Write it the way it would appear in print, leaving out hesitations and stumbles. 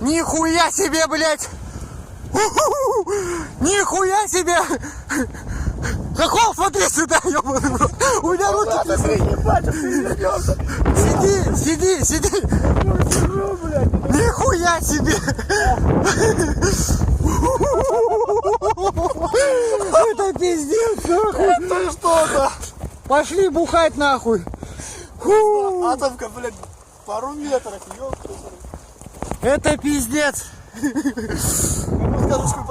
Нихуя себе, блядь! Нихуя себе! Хохол, смотри сюда, ёбаный в рот. У меня руки трясутся. Сиди. Нихуя себе! Это пиздец, нахуй! Это что-то! Пошли бухать нахуй! Атомка, блядь, пару метров, ёпта. Это пиздец! Кому скажешь,